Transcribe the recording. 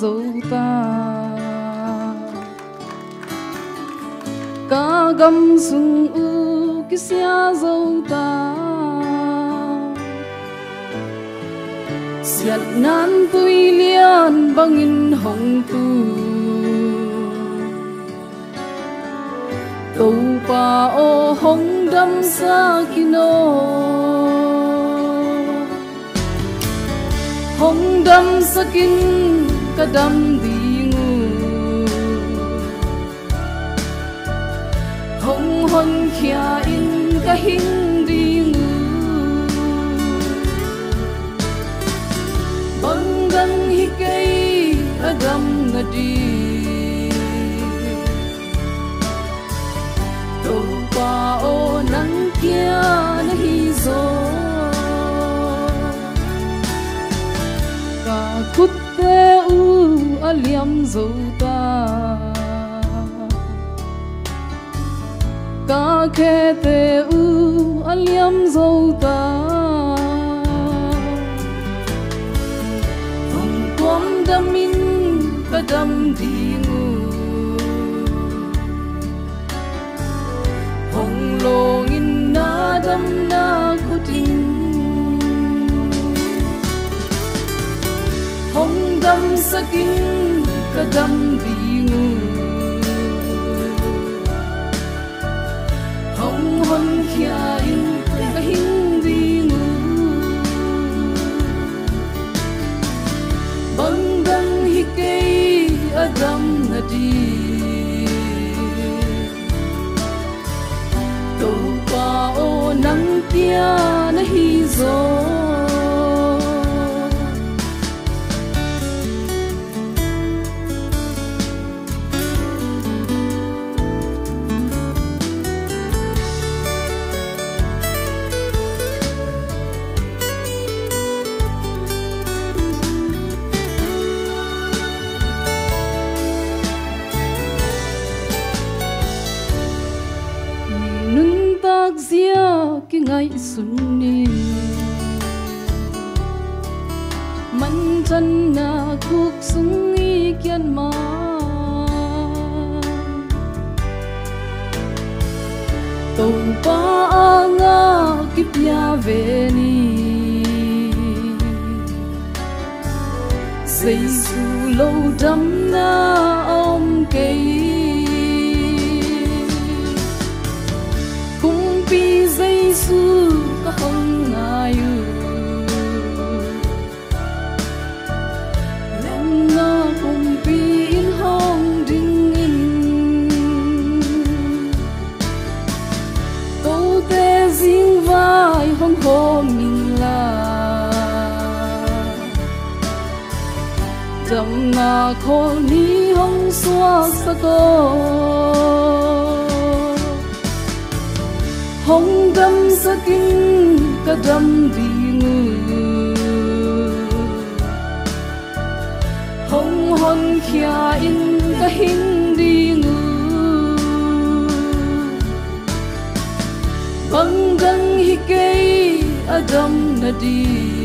dấu ta cả gam sung u ki sia dấu ta siat nan tui lian bangin hong tu tàu pa o hong dam sa kino hong dam sakin kadam dingu hong hon khia in ka hing dingu banggang hi kay adam na di tàu pa o nang kia na hi zo kutte u aliam zo ta ka khete u aliam zo ta hong tuam damin kadam dingu hong longin na dam na kuting hong dam sakin kadam dingu hong hon khia in ka hing dingu banggang hi kay adam na di tàu pa o nang kia na hi zo zia ki ngai sunni man chan na khuk sungi kian ma tàu pa nga ki pia ve ni sei su lâu đắm na om cây pi dây su có không ngại lên ngõ cùng pi in hong đinh in câu tê riêng vai hong hồ mình là dầm na khô ni hong xóa sa cô hong dam sakin kadam dingu hong hon khia in ka hing dingu banggang hi kay adam na di